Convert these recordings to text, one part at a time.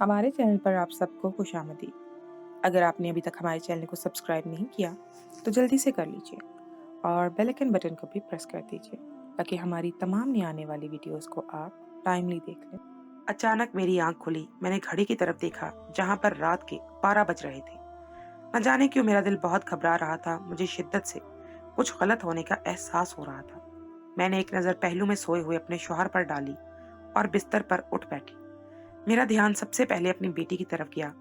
हमारे चैनल पर आप सबको खुशामदीद। अगर आपने अभी तक हमारे चैनल को सब्सक्राइब नहीं किया तो जल्दी से कर लीजिए और बेल आइकन बटन को भी प्रेस कर दीजिए ताकि हमारी तमाम नई आने वाली वीडियोस को आप टाइमली देख लें। अचानक मेरी आंख खुली। मैंने घड़ी की तरफ देखा जहां पर रात के 12 बज रहे थे। न जाने क्यों मेरा दिल बहुत घबरा रहा था। मुझे शिद्दत से कुछ गलत होने का एहसास हो रहा था। मैंने एक नजर पहलू में सोए हुए अपने शौहर पर डाली और बिस्तर पर उठ बैठी। मेरा ध्यान सबसे पहले अपनी बेटी की तरफ गया,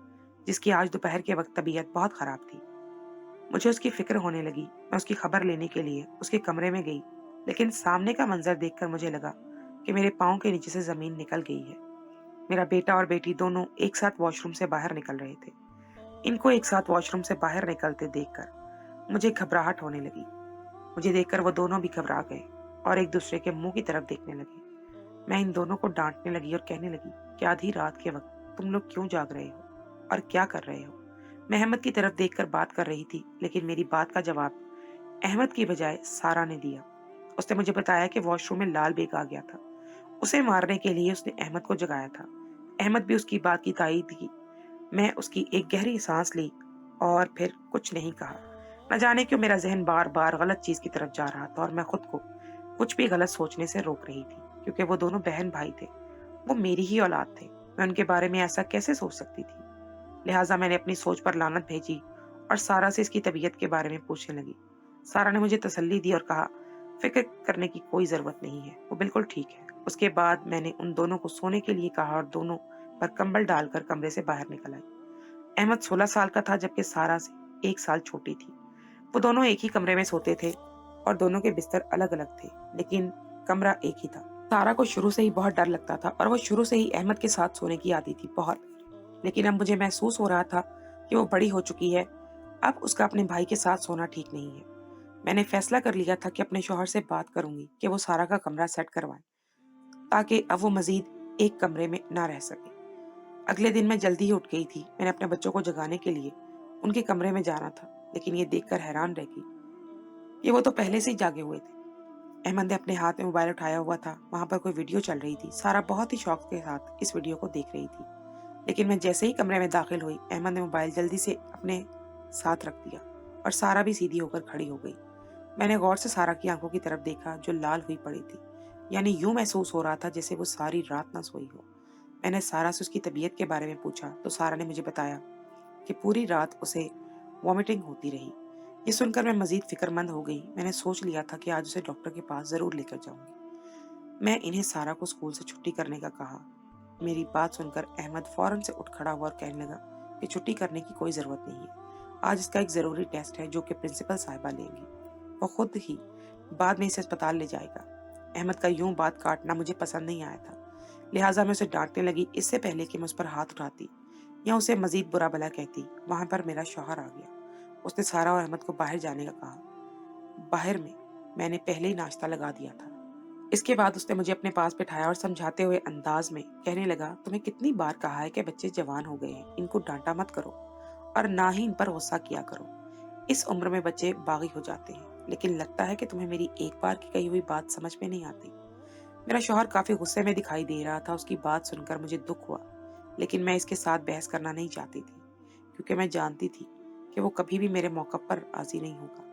जिसकी आज दोपहर के वक्त तबीयत बहुत खराब थी। मुझे उसकी फिक्र होने लगी। मैं उसकी खबर लेने के लिए उसके कमरे में गई, लेकिन सामने का मंजर देखकर मुझे लगा कि मेरे पाँव के नीचे से जमीन निकल गई है। मेरा बेटा और बेटी दोनों एक साथ वॉशरूम से बाहर निकल रहे थे। इनको एक साथ वॉशरूम से बाहर निकलते देखकर मुझे घबराहट होने लगी। मुझे देखकर वो दोनों भी घबरा गए और एक दूसरे के मुंह की तरफ देखने लगे। मैं इन दोनों को डांटने लगी और कहने लगी कि आधी रात के वक्त तुम लोग क्यों जाग रहे हो और क्या कर रहे हो। मैं अहमद की तरफ देखकर बात कर रही थी, लेकिन मेरी बात का जवाब अहमद की बजाय सारा ने दिया। उसने मुझे बताया कि वॉशरूम में लाल बेग आ गया था। उसे मारने के लिए उसने अहमद को जगाया था। अहमद भी उसकी बात की तायीद की। मैं उसकी एक गहरी सांस ली और फिर कुछ नहीं कहा। न जाने क्यों मेरा जहन बार बार गलत चीज की तरफ जा रहा था और मैं खुद को कुछ भी गलत सोचने से रोक रही थी, क्योंकि वो दोनों बहन भाई थे। वो मेरी ही औलाद थे। मैं उनके बारे में ऐसा कैसे सोच सकती थी। लिहाजा मैंने अपनी सोच पर लानत भेजी और सारा से इसकी तबीयत के बारे में पूछने लगी। सारा ने मुझे तसल्ली दी और कहा, फिक्र करने की कोई जरूरत नहीं है, वो बिल्कुल ठीक है। उसके बाद मैंने उन दोनों को सोने के लिए कहा और दोनों पर कंबल डालकर कमरे से बाहर निकल आई। अहमद 16 साल का था, जबकि सारा से 1 साल छोटी थी। वो दोनों एक ही कमरे में सोते थे और दोनों के बिस्तर अलग अलग थे, लेकिन कमरा एक ही था। सारा को शुरू से ही बहुत डर लगता था और वो शुरू से ही अहमद के साथ सोने की आदी थी, बहुत। लेकिन अब मुझे महसूस हो रहा था कि वो बड़ी हो चुकी है। अब उसका अपने भाई के साथ सोना ठीक नहीं है। मैंने फैसला कर लिया था कि अपने शौहर से बात करूंगी कि वो सारा का कमरा सेट करवाए, ताकि अब वो मजीद एक कमरे में ना रह सके। अगले दिन मैं जल्दी ही उठ गई थी। मैंने अपने बच्चों को जगाने के लिए उनके कमरे में जाना था, लेकिन ये देखकर हैरान रह गई कि वो तो पहले से ही जागे हुए थे। अहमद ने अपने हाथ में मोबाइल उठाया हुआ था। वहां पर कोई वीडियो चल रही थी। सारा बहुत ही शौक के साथ इस वीडियो को देख रही थी। लेकिन मैं जैसे ही कमरे में दाखिल हुई, अहमद ने मोबाइल जल्दी से अपने साथ रख दिया और सारा भी सीधी होकर खड़ी हो गई। मैंने गौर से सारा की आंखों की तरफ देखा, जो लाल हुई पड़ी थी। यानी यूं महसूस हो रहा था जैसे वो सारी रात ना सोई हो। मैंने सारा से उसकी तबीयत के बारे में पूछा तो सारा ने मुझे बताया कि पूरी रात उसे वॉमिटिंग होती रही। ये सुनकर मैं मजीद फिक्रमंद हो गई। मैंने सोच लिया था कि आज उसे डॉक्टर के पास जरूर लेकर जाऊंगी। मैं इन्हें सारा को स्कूल से छुट्टी करने का कहा। मेरी बात सुनकर अहमद फौरन से उठ खड़ा हुआ और कहने लगा कि छुट्टी करने की कोई जरूरत नहीं है। आज इसका एक जरूरी टेस्ट है जो कि प्रिंसिपल साहिबा लेंगी। वो खुद ही बाद में इसे अस्पताल ले जाएगा। अहमद का यूं बात काटना मुझे पसंद नहीं आया था। लिहाजा मैं उसे डांटने लगी, इससे पहले कि मैं उस पर हाथ उठाती या उसे मजीद बुरा भला कहती। वहां पर मेरा शौहर आ गया। उसने सारा और अहमद को बाहर जाने का कहा। बाहर में मैंने पहले ही नाश्ता लगा दिया था। इसके बाद उसने मुझे अपने पास बिठाया और समझाते हुए अंदाज में कहने लगा, तुम्हें कितनी बार कहा है कि बच्चे जवान हो गए हैं, इनको डांटा मत करो और ना ही इन पर गुस्सा किया करो। इस उम्र में बच्चे बागी हो जाते हैं, लेकिन लगता है कि तुम्हें मेरी एक बार की कही हुई बात समझ में नहीं आती। मेरा शौहर काफी गुस्से में दिखाई दे रहा था। उसकी बात सुनकर मुझे दुख हुआ, लेकिन मैं इसके साथ बहस करना नहीं चाहती थी, क्योंकि मैं जानती थी कि वो कभी भी मेरे मौका पर राजी नहीं होगा।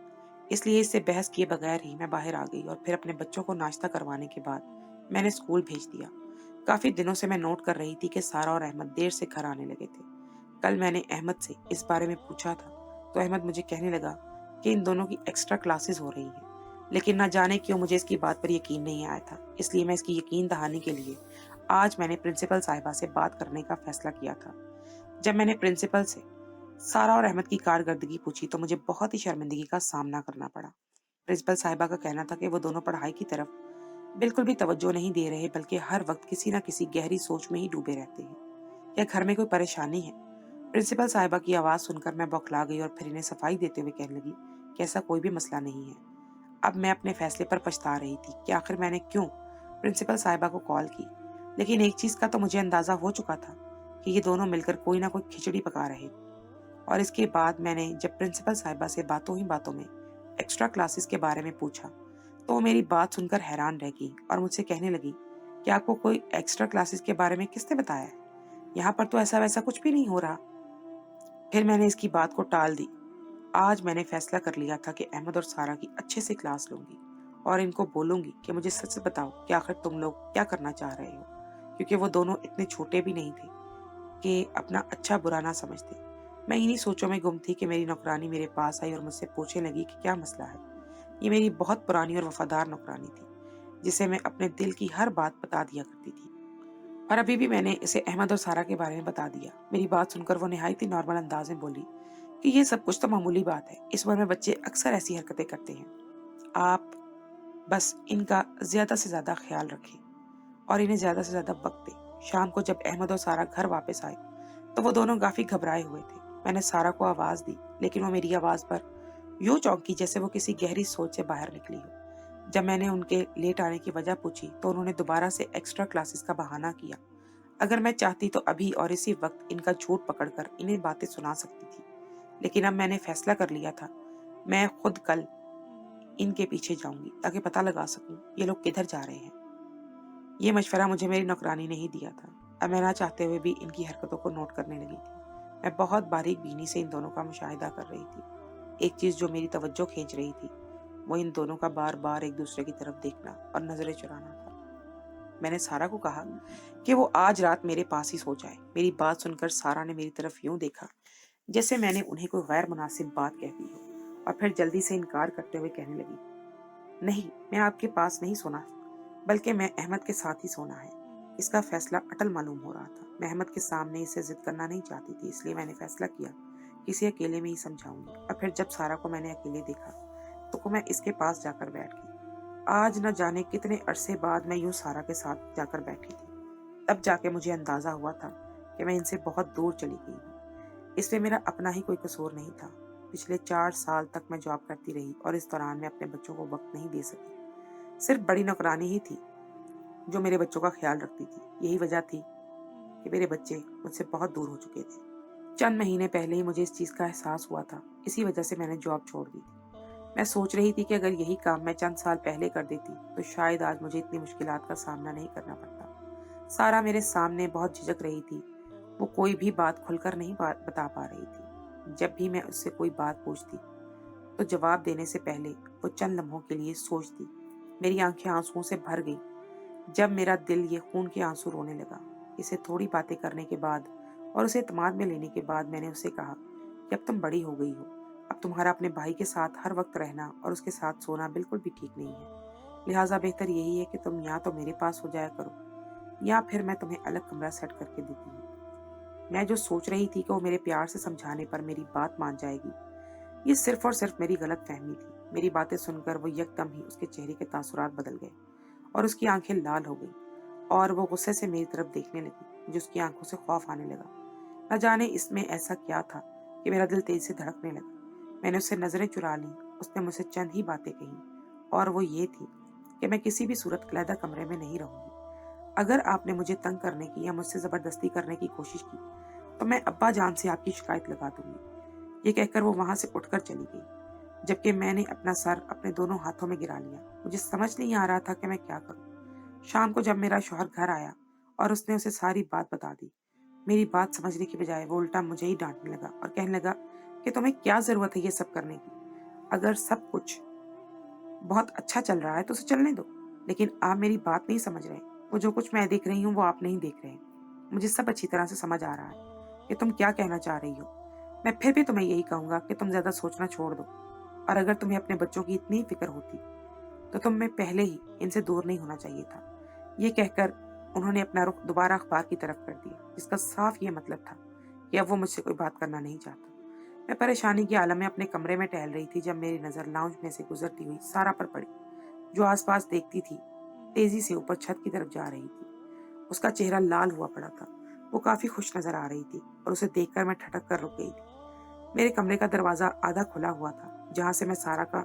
इसलिए इससे बहस किए बगैर ही मैं बाहर आ गई और फिर अपने बच्चों को नाश्ता करवाने के बाद मैंने स्कूल भेज दिया। काफी दिनों से मैं नोट कर रही थी कि सारा और अहमद देर से घर आने लगे थे। कल मैंने अहमद से इस बारे में पूछा था तो अहमद मुझे कहने लगा कि इन दोनों की एक्स्ट्रा क्लासेस हो रही हैं। लेकिन ना जाने क्यों मुझे इसकी बात पर यकीन नहीं आया था। इसलिए मैं इसकी यकीन दहानी के लिए आज मैंने प्रिंसिपल साहिबा से बात करने का फैसला किया था। जब मैंने प्रिंसिपल से सारा और अहमद की कारकर्दगी पूछी तो मुझे बहुत ही शर्मिंदगी का सामना करना पड़ा। प्रिंसिपल साहिबा का कहना था कि वो दोनों पढ़ाई की तरफ बिल्कुल भी तवज्जो नहीं दे रहे, बल्कि हर वक्त किसी न किसी गहरी सोच में ही डूबे रहते हैं। क्या घर में कोई परेशानी है? प्रिंसिपल साहिबा की आवाज सुनकर मैं बौखला गई और फिर इन्हें सफाई देते हुए कहने लगी कि ऐसा कोई भी मसला नहीं है। अब मैं अपने फैसले पर पछता रही थी कि आखिर मैंने क्यों प्रिंसिपल साहिबा को कॉल की। लेकिन एक चीज का तो मुझे अंदाजा हो चुका था कि ये दोनों मिलकर कोई ना कोई खिचड़ी पका रहे। और इसके बाद मैंने जब प्रिंसिपल साहिबा से बातों ही बातों में एक्स्ट्रा क्लासेस के बारे में पूछा तो वो मेरी बात सुनकर हैरान रह गई और मुझसे कहने लगी कि आपको कोई एक्स्ट्रा क्लासेस के बारे में किसने बताया है? यहाँ पर तो ऐसा वैसा कुछ भी नहीं हो रहा। फिर मैंने इसकी बात को टाल दी। आज मैंने फैसला कर लिया था कि अहमद और सारा की अच्छे से क्लास लूंगी और इनको बोलूंगी कि मुझे सच सच बताओ कि आखिर तुम लोग क्या करना चाह रहे हो, क्योंकि वो दोनों इतने छोटे भी नहीं थे कि अपना अच्छा बुरा ना समझते। मैं इन्हीं सोचों में गुम थी कि मेरी नौकरानी मेरे पास आई और मुझसे पूछने लगी कि क्या मसला है। ये मेरी बहुत पुरानी और वफादार नौकरानी थी, जिसे मैं अपने दिल की हर बात बता दिया करती थी। और अभी भी मैंने इसे अहमद और सारा के बारे में बता दिया। मेरी बात सुनकर वो निहायत ही नॉर्मल अंदाज में बोली कि ये सब कुछ तो मामूली बात है, इस उम्र में बच्चे अक्सर ऐसी हरकतें करते हैं। आप बस इनका ज्यादा से ज्यादा ख्याल रखें और इन्हें ज्यादा से ज्यादा वक्त दें। शाम को जब अहमद और सारा घर वापस आए तो वो दोनों काफी घबराए हुए थे। मैंने सारा को आवाज दी, लेकिन वो मेरी आवाज पर यूं चौंकी जैसे वो किसी गहरी सोच से बाहर निकली हो। जब मैंने उनके लेट आने की वजह पूछी तो उन्होंने दोबारा से एक्स्ट्रा क्लासेस का बहाना किया। अगर मैं चाहती तो अभी और इसी वक्त इनका झूठ पकड़कर इन्हें बातें सुना सकती थी, लेकिन अब मैंने फैसला कर लिया था। मैं खुद कल इनके पीछे जाऊंगी ताकि पता लगा सकूं ये लोग किधर जा रहे हैं। ये मशवरा मुझे मेरी नौकरानी ने ही दिया था। अब मैं ना चाहते हुए भी इनकी हरकतों को नोट करने लगी थी। मैं बहुत बारीक बीनी से इन दोनों का मुशाहिदा कर रही थी। एक चीज जो मेरी तवज्जो खींच रही थी वो इन दोनों का बार बार एक दूसरे की तरफ देखना और नजरें चुराना था। मैंने सारा को कहा कि वो आज रात मेरे पास ही सो जाए। मेरी बात सुनकर सारा ने मेरी तरफ यूं देखा जैसे मैंने उन्हें कोई गैर मुनासिब बात कह दी हो, और फिर जल्दी से इनकार करते हुए कहने लगी, नहीं, मैं आपके पास नहीं सोना, बल्कि मैं अहमद के साथ ही सोना है। इसका फैसला अटल मालूम हो रहा था। मैं अहमद के सामने इसे जिद करना नहीं चाहती थी, इसलिए मैंने फैसला किया कि इसे अकेले में ही समझाऊंगी। और फिर जब सारा को मैंने अकेले देखा तो मैं इसके पास जाकर बैठ गई। आज न जाने कितने अरसे बाद मैं यूं सारा के साथ जाकर बैठी थी। तब जाके मुझे अंदाजा हुआ था कि मैं इनसे बहुत दूर चली गई हूँ। इसमें मेरा अपना ही कोई कसूर नहीं था। पिछले 4 साल तक मैं जॉब करती रही और इस दौरान मैं अपने बच्चों को वक्त नहीं दे सकी। सिर्फ बड़ी नौकरानी ही थी जो मेरे बच्चों का ख्याल रखती थी। यही वजह थी कि मेरे बच्चे मुझसे बहुत दूर हो चुके थे। चंद महीने पहले ही मुझे इस चीज का एहसास हुआ था। इसी वजह से मैंने जॉब छोड़ दी थी। मैं सोच रही थी कि अगर यही काम मैं चंद साल पहले कर देती तो शायद आज मुझे इतनी मुश्किलात का सामना नहीं करना पड़ता। सारा मेरे सामने बहुत झिझक रही थी। वो कोई भी बात खुलकर नहीं बता पा रही थी। जब भी मैं उससे कोई बात पूछती तो जवाब देने से पहले वो चंद लम्हों के लिए सोचती। मेरी आंखें आंसुओं से भर गई जब मेरा दिल ये खून के आंसू रोने लगा। इसे थोड़ी बातें करने के बाद और उसे इत्मीनान में लेने के बाद मैंने उससे कहा कि अब तुम बड़ी हो गई हो। अब तुम्हारा अपने भाई के साथ हर वक्त रहना और उसके साथ सोना बिल्कुल भी ठीक नहीं है। लिहाजा बेहतर यही है कि तुम या तो मेरे पास हो जाया करो या फिर मैं तुम्हें अलग कमरा सेट करके देती हूँ। मैं जो सोच रही थी कि वो मेरे प्यार से समझाने पर मेरी बात मान जाएगी, ये सिर्फ और सिर्फ मेरी गलत फहमी थी। मेरी बातें सुनकर वो यकदम ही उसके चेहरे के तासुरात बदल गए और उसकी आंखें लाल हो गई और वो गुस्से से मेरी तरफ देखने लगी। मुझे उसकी आंखों से खौफ आने लगा। न जाने इसमें ऐसा क्या था कि मेरा दिल तेज से धड़कने लगा। मैंने उससे नजरें चुरा ली। उसने मुझसे चंद ही बातें कही और वो ये थी कि मैं किसी भी सूरत अलहदा कमरे में नहीं रहूंगी। अगर आपने मुझे तंग करने की या मुझसे जबरदस्ती करने की कोशिश की तो मैं अब्बा जान से आपकी शिकायत लगा दूंगी। ये कहकर वो वहां से उठकर चली गई, जबकि मैंने अपना सर अपने दोनों हाथों में गिरा लिया। मुझे समझ नहीं आ रहा था कि मैं क्या करूं। शाम को जब मेरा शौहर घर आया और उसने उसे सारी बात बता दी, मेरी बात समझने की बजाय वो उल्टा मुझे ही डांटने लगा और कहने लगा कि तुम्हें क्या जरूरत है ये सब करने की। अगर सब कुछ बहुत अच्छा चल रहा है तो उसे चलने दो, लेकिन आप मेरी बात नहीं समझ रहे। वो जो कुछ मैं देख रही हूँ वो आप नहीं देख रहे। मुझे सब अच्छी तरह से समझ आ रहा है कि तुम क्या कहना चाह रही हो। मैं फिर भी तुम्हें यही कहूंगा कि तुम ज्यादा सोचना छोड़ दो, और अगर तुम्हें अपने बच्चों की इतनी फिक्र होती तो तुम्हें पहले ही इनसे दूर नहीं होना चाहिए था। ये कहकर उन्होंने अपना रुख दोबारा अखबार की तरफ कर दिया, जिसका साफ ये मतलब था कि अब वो मुझसे कोई बात करना नहीं चाहता। मैं परेशानी के आलम में अपने कमरे में टहल रही थी जब मेरी नजर लाउंज में से गुजरती हुई सारा पर पड़ी, जो आसपास देखती थी। तेजी से ऊपर छत की तरफ जा रही थी। उसका चेहरा लाल हुआ पड़ा था। वो काफी खुश नजर आ रही थी और उसे देखकर मैं ठटक कर रुक गई थी। मेरे कमरे का दरवाजा आधा खुला हुआ था, जहां से मैं सारा का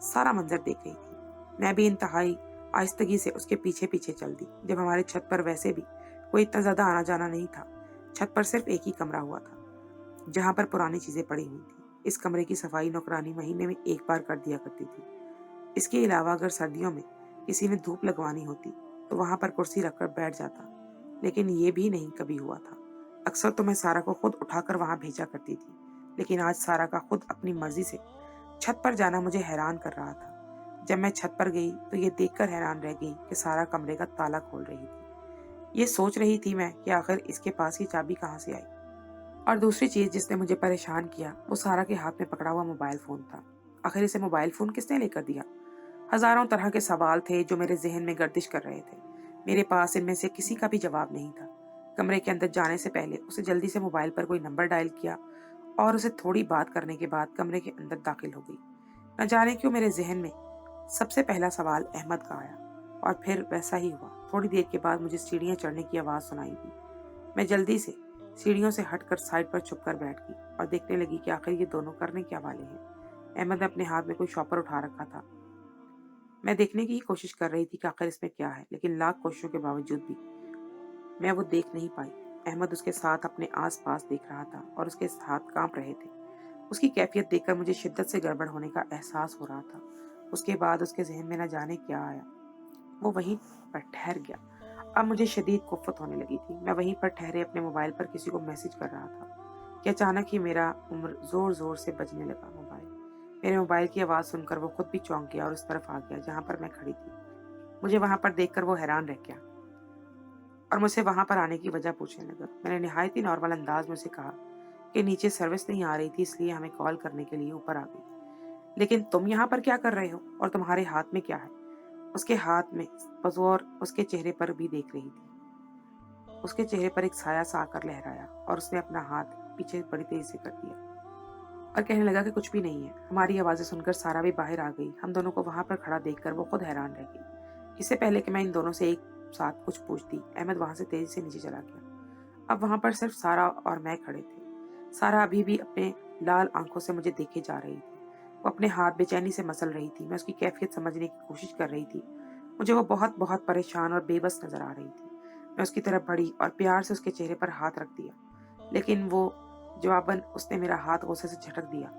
सारा मंजर देख रही थी। मैं भी इंतहाई आहिस्तगी से उसके पीछे पीछे चल दी। जब हमारे छत पर वैसे भी कोई इतना ज्यादा आना जाना नहीं था, छत पर सिर्फ एक ही कमरा हुआ था जहां पर पुरानी चीजें पड़ी हुई थी। इस कमरे की सफाई नौकरानी महीने में एक बार कर दिया करती थी। इसके अलावा अगर सर्दियों में किसी ने धूप लगवानी होती तो वहां पर कुर्सी रखकर बैठ जाता, लेकिन ये भी नहीं कभी हुआ था। अक्सर तो मैं सारा को खुद उठाकर वहां भेजा करती थी, लेकिन आज सारा का खुद अपनी मर्जी से छत पर जाना मुझे हैरान कर रहा था। जब मैं छत पर गई तो ये देखकर हैरान रह गई कि सारा कमरे का ताला खोल रही थी। ये सोच रही थी मैं कि आखिर इसके पास की चाबी कहाँ से आई। और दूसरी चीज जिसने मुझे परेशान किया वो सारा के हाथ में पकड़ा हुआ मोबाइल फोन था। आखिर इसे मोबाइल फोन किसने लेकर दिया? हजारों तरह के सवाल थे जो मेरे जहन में गर्दिश कर रहे थे। मेरे पास इनमें से किसी का भी जवाब नहीं था। कमरे के अंदर जाने से पहले उसे जल्दी से मोबाइल पर कोई नंबर डायल किया और उसे थोड़ी बात करने के बाद कमरे के अंदर दाखिल हो गई। न जाने क्यों मेरे जहन में सबसे पहला सवाल अहमद का आया, और फिर वैसा ही हुआ। थोड़ी देर के बाद मुझे सीढ़ियां चढ़ने की आवाज सुनाई दी। मैं जल्दी से सीढ़ियों से हटकर साइड पर छुपकर बैठ गई और देखने लगी कि आखिर ये दोनों करने क्या वाले हैं। अहमद ने अपने हाथ में कोई शॉपर उठा रखा था। मैं देखने की ही कोशिश कर रही थी कि आखिर इसमें क्या है, लेकिन लाख कोशिशों के बावजूद भी मैं वो देख नहीं पाई। अहमद उसके साथ अपने आसपास देख रहा था और उसके हाथ कांप रहे थे। उसकी कैफियत देखकर मुझे शिद्दत से गड़बड़ होने का एहसास हो रहा था। उसके बाद उसके जहन में न जाने क्या आया। वो वहीं पर ठहर गया। अब मुझे शदीद कुफ्फत होने लगी थी। मैं वहीं पर ठहरे अपने मोबाइल पर किसी को मैसेज कर रहा था कि अचानक ही मेरा उम्र जोर जोर से बजने लगा। मेरे मोबाइल की आवाज़ सुनकर वो खुद भी चौंक गया और उस तरफ आ गया जहाँ पर मैं खड़ी थी। मुझे वहाँ पर देखकर वो हैरान रह गया और मुझसे वहाँ पर आने की वजह पूछने लगा। मैंने निहायत ही नॉर्मल अंदाज में उसे कहा कि नीचे सर्विस नहीं आ रही थी, इसलिए हमें कॉल करने के लिए ऊपर आ गई। लेकिन तुम यहाँ पर क्या कर रहे हो और तुम्हारे हाथ में क्या है? उसके हाथ में और उसके चेहरे पर भी देख रही थी। उसके चेहरे पर एक साया सा आकर लहराया और उसने अपना हाथ पीछे बड़ी तेजी से कर दिया और कहने लगा कि कुछ भी नहीं है। हमारी आवाजें सुनकर सारा भी बाहर आ गई। हम दोनों को वहां पर खड़ा देखकर वो खुद हैरान रह गई। इससे पहले कि मैं इन दोनों से एक साथ कुछ पूछती, अहमद वहां से तेजी से नीचे चला गया। अब वहां पर सिर्फ सारा और मैं खड़े थे। सारा अभी भी अपने लाल आंखों से मुझे देखे जा रही थी। वो अपने हाथ बेचैनी से मसल रही थी। मैं उसकी कैफियत समझने की कोशिश कर रही थी। मुझे वो बहुत बहुत परेशान और बेबस नजर आ रही थी। मैं उसकी तरफ बढ़ी और प्यार से उसके चेहरे पर हाथ रख दिया, लेकिन वो जवाबन उसने मेरा हाथ गुस्से से झटक दिया।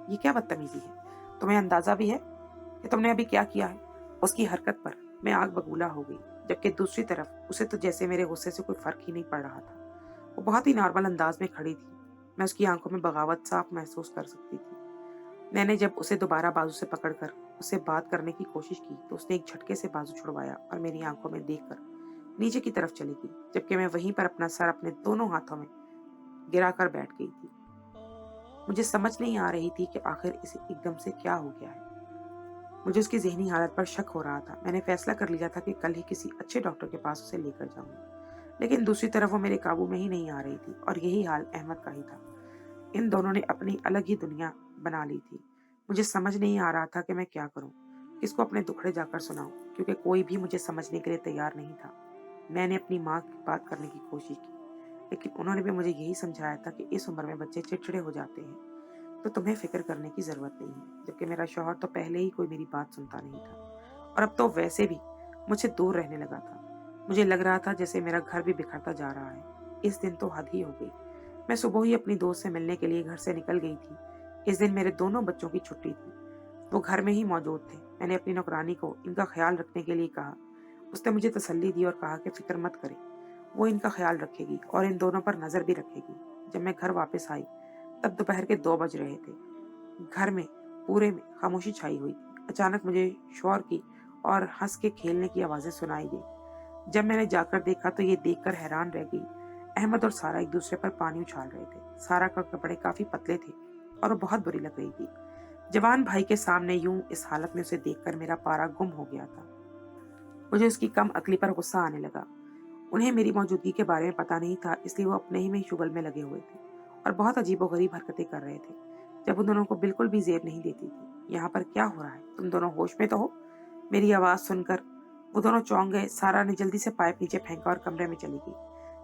ये क्या बदतमीजी है? तुम्हें अंदाजा भी है कि तुमने अभी क्या किया है? उसकी हरकत पर मैं आग बबूला हो गई, जबकि दूसरी तरफ उसे तो जैसे मेरे गुस्से से कोई फर्क ही नहीं पड़ रहा था। वो बहुत ही नॉर्मल अंदाज में खड़ी थी। मैं उसकी आंखों में बगावत साफ महसूस कर सकती थी। मैंने जब उसे दोबारा बाजू से पकड़कर उससे बात करने की कोशिश की तो उसने एक झटके से बाजू छुड़वाया और मेरी आंखों में देखकर नीचे की तरफ चली गई, जबकि मैं वहीं पर अपना सर अपने दोनों हाथों में गिराकर बैठ गई थी। मुझे समझ नहीं आ रही थी कि आखिर इसे एकदम से क्या हो गया है। मुझे उसकी ज़हनी हालत पर शक हो रहा था। मैंने फैसला कर लिया था कि कल ही किसी अच्छे डॉक्टर के पास उसे लेकर जाऊंगी, लेकिन दूसरी तरफ वो मेरे काबू में ही नहीं आ रही थी और यही हाल अहमद का ही था। इन दोनों ने अपनी अलग ही दुनिया बना ली थी। मुझे समझ नहीं आ रहा था कि मैं क्या करूं, किसको अपने दुखड़े जाकर सुनाऊं, क्योंकि कोई भी मुझे समझने के लिए तैयार नहीं था। मैंने अपनी माँ की बात करने की कोशिश की, लेकिन उन्होंने भी मुझे यही समझाया था कि इस उम्र में बच्चे चिड़चिड़े हो जाते हैं, तो तुम्हें फिक्र करने की जरूरत नहीं है। जबकि मेरा शौहर तो पहले ही कोई मेरी बात सुनता नहीं था और अब तो वैसे भी मुझसे दूर रहने लगा था। मुझे लग रहा था जैसे मेरा घर भी बिखरता जा रहा है। इस दिन तो हद ही हो गई। मैं सुबह ही अपनी दोस्त से मिलने के लिए घर से निकल गई थी। इस दिन मेरे दोनों बच्चों की छुट्टी थी। वो घर में ही मौजूद थे। मैंने अपनी नौकरानी को इनका ख्याल रखने के लिए कहा। उसने मुझे तसल्ली दी और कहा कि फिक्र मत करे, वो इनका ख्याल रखेगी और इन दोनों पर नजर भी रखेगी। जब मैं घर वापस आई तब दोपहर के 2 बज रहे थे। घर में पूरे में खामोशी छाई हुई थी। अचानक मुझे शोर की और हंस के खेलने की आवाजें सुनाई दी। जब मैंने जाकर देखा तो ये देखकर हैरान रह गई। अहमद और सारा एक दूसरे पर पानी उछाल रहे थे। सारा का कपड़े काफी पतले थे और वो बहुत बुरी लग रही थी। जवान भाई के सामने यूं इस हालत में उसे देखकर मेरा पारा गुम हो गया था। मुझे उसकी कम अकली पर गुस्सा आने लगा। उन्हें मेरी मौजूदगी के बारे में पता नहीं था, इसलिए वो अपने ही में शुगल में लगे हुए थे और बहुत अजीबोगरीब हरकतें कर रहे थे, जब उन दोनों को बिल्कुल भी जेब नहीं देती थी। यहाँ पर क्या हो रहा है? तुम दोनों होश में तो हो? मेरी आवाज सुनकर वो दोनों चौंक गए। सारा ने जल्दी से पाइप नीचे फेंका और कमरे में चली गई,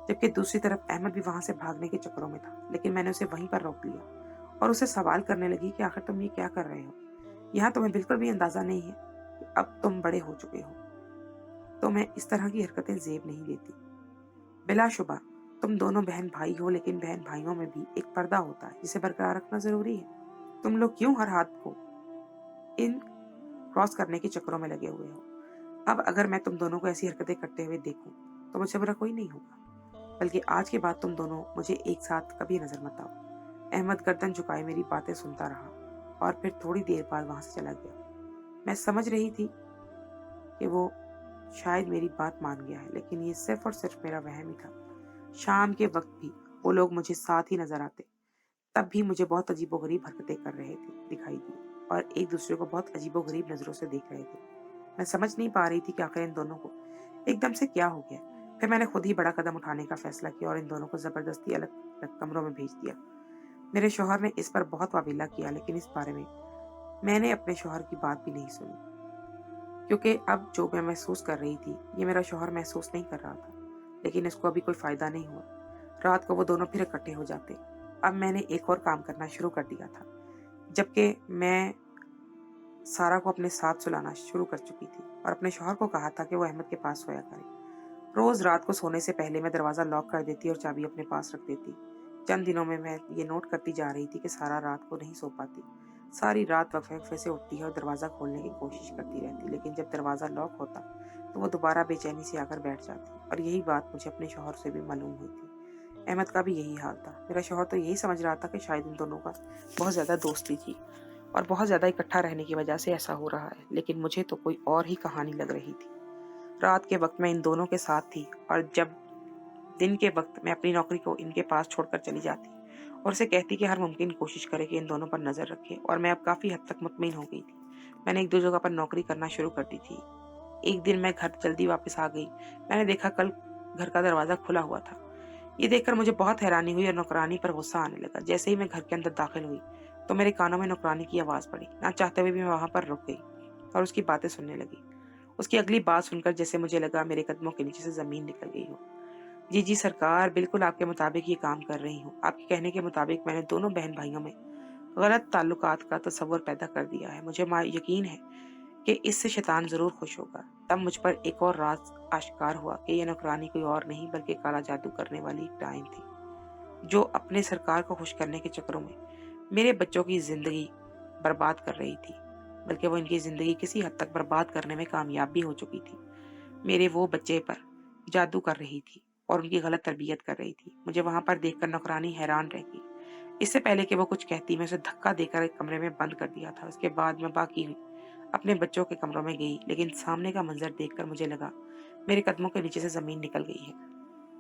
जबकि दूसरी तरफ अहमद भी वहां से भागने के चक्करों में था। लेकिन मैंने उसे वहीं पर रोक लिया और उसे सवाल करने लगी कि आखिर तुम ये क्या कर रहे हो? यहाँ तुम्हें बिल्कुल भी अंदाजा नहीं है कि अब तुम बड़े हो चुके हो, तो मैं इस तरह की हरकतें जेब नहीं देती। बिलाशुबा तुम दोनों बहन भाई हो, लेकिन बहन भाइयों में भी एक पर्दा होता है जिसे बरकरार रखना जरूरी है। तुम लोग क्यों हर हाथ को इन क्रॉस करने के चक्करों में लगे हुए हो? अब अगर मैं तुम दोनों को ऐसी हरकतें करते हुए देखूं तो मुझसे बुरा कोई नहीं होगा। बल्कि आज के बाद तुम दोनों मुझे एक साथ कभी नजर मत आओ। अहमद गर्दन झुकाए मेरी बातें सुनता रहा और फिर थोड़ी देर बाद वहां से चला गया। मैं समझ रही थी कि वो शायद मेरी बात मान गया है, लेकिन ये सिर्फ और सिर्फ मेरा वहम ही था। शाम के वक्त भी वो लोग मुझे साथ ही नजर आते। तब भी मुझे बहुत अजीबोगरीब हरकतें कर रहे थे दिखाई दी और एक दूसरे को बहुत अजीबोगरीब नजरों से देख रहे थे। मैं समझ नहीं पा रही थी कि आखिर इन दोनों को एकदम से क्या हो गया। फिर मैंने खुद ही बड़ा कदम उठाने का फैसला किया और इन दोनों को जबरदस्ती अलग अलग कमरों में भेज दिया। मेरे शौहर ने इस पर बहुत वाविला किया, लेकिन इस बारे में मैंने अपने शौहर की बात भी नहीं सुनी, क्योंकि अब जो मैं महसूस कर रही थी ये मेरा शौहर महसूस नहीं कर रहा था। लेकिन इसको अभी कोई फायदा नहीं हुआ। रात को वो दोनों फिर इकट्ठे हो जाते। अब मैंने एक और काम करना शुरू कर दिया था, जबकि मैं सारा को अपने साथ सुलाना शुरू कर चुकी थी और अपने शौहर को कहा था कि वो अहमद के पास सोया करे। रोज रात को सोने से पहले मैं दरवाजा लॉक कर देती और चाबी अपने पास रख देती। चंद दिनों में मैं ये नोट करती जा रही थी कि सारा रात को नहीं सो पाती। सारी रात वक्फे वक्फे से उठती है और दरवाजा खोलने की कोशिश करती रहती, लेकिन जब दरवाजा लॉक होता तो वो दोबारा बेचैनी से आकर बैठ जाती। और यही बात मुझे अपने शौहर से भी मालूम हुई थी। अहमद का भी यही हाल था। मेरा शौहर तो यही समझ रहा था कि शायद इन दोनों का बहुत ज्यादा दोस्ती थी और बहुत ज्यादा इकट्ठा रहने की वजह से ऐसा हो रहा है, लेकिन मुझे तो कोई और ही कहानी लग रही थी। रात के वक्त मैं इन दोनों के साथ थी और जब दिन के वक्त मैं अपनी नौकरी को इनके पास छोड़कर चली जाती और उसे कहती कि हर मुमकिन कोशिश करे कि इन दोनों पर नजर रखे। और मैं अब काफी हद तक मुतमईन हो गई थी। मैंने एक दो जगह पर नौकरी करना शुरू कर दी थी। एक दिन मैं घर जल्दी वापस आ गई। मैंने देखा कल घर का दरवाजा खुला हुआ था। ये देखकर मुझे बहुत हैरानी हुई और नौकरानी पर गुस्सा आने लगा। जैसे ही मैं घर के अंदर दाखिल हुई तो मेरे कानों में नौकरानी की आवाज पड़ी। ना चाहते हुए भी मैं वहां पर रुक गई और उसकी बातें सुनने लगी। उसकी अगली बात सुनकर जैसे मुझे लगा मेरे कदमों के नीचे से जमीन निकल गई हो। जी जी सरकार, बिल्कुल आपके मुताबिक ये काम कर रही हूँ। आपके कहने के मुताबिक मैंने दोनों बहन भाइयों में गलत ताल्लुकात का तस्वर पैदा कर दिया है। मुझे यकीन है कि इससे शैतान जरूर खुश होगा। तब मुझ पर एक और राज आश्कार हुआ कि यह नौकरानी कोई और नहीं बल्कि काला जादू करने वाली एक डायन थी, जो अपने सरकार को खुश करने के चक्करों में मेरे बच्चों की जिंदगी बर्बाद कर रही थी। बल्कि वो इनकी जिंदगी किसी हद तक बर्बाद करने में कामयाब भी हो चुकी थी। मेरे वो बच्चे पर जादू कर रही थी और उनकी गलत तरबियत कर रही थी। मुझे वहां पर देखकर नौकरानी हैरान रह गई। इससे पहले कि वो कुछ कहती, मैं उसे धक्का देकर एक कमरे में बंद कर दिया था। उसके बाद मैं बाकी अपने बच्चों के कमरों में गई, लेकिन सामने का मंजर देखकर मुझे लगा मेरे कदमों के नीचे से जमीन निकल गई है।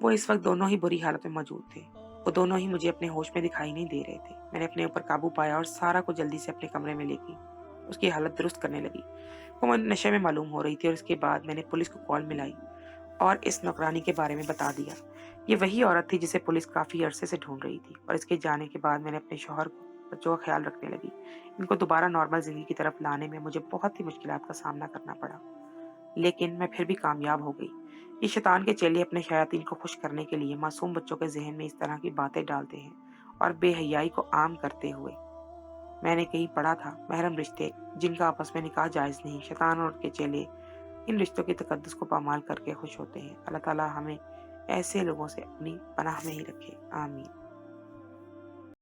वो इस वक्त दोनों ही बुरी हालत में मौजूद थे। वो दोनों ही मुझे अपने होश में दिखाई नहीं दे रहे थे। मैंने अपने ऊपर काबू पाया और सारा को जल्दी से अपने कमरे में ले गई। उसकी हालत दुरुस्त करने लगी। वो मुझे नशे में मालूम हो रही थी और इसके बाद मैंने पुलिस को कॉल मिलाई और इस नौकरानी के बारे में बता दिया। ये वही औरत थी जिसे पुलिस काफी अरसे से ढूंढ रही थी। और इसके जाने के बाद मैंने अपने शौहर को बच्चों का ख्याल रखने लगी। इनको दोबारा नॉर्मल जिंदगी की तरफ लाने में मुझे बहुत ही मुश्किलात का सामना करना पड़ा, लेकिन मैं फिर भी कामयाब हो गई। ये शैतान के चेले अपने शयातीन को खुश करने के लिए मासूम बच्चों के जहन में इस तरह की बातें डालते हैं और बेहयाई को आम करते हुए। मैंने कहीं पढ़ा था, महरम रिश्ते जिनका आपस में निकाह जायज नहीं, शैतान और उनके चेले इन रिश्तों की तकद्दुस को पामाल करके खुश होते हैं। अल्लाह ताला हमें ऐसे लोगों से अपनी पनाह में ही रखे। आमीन।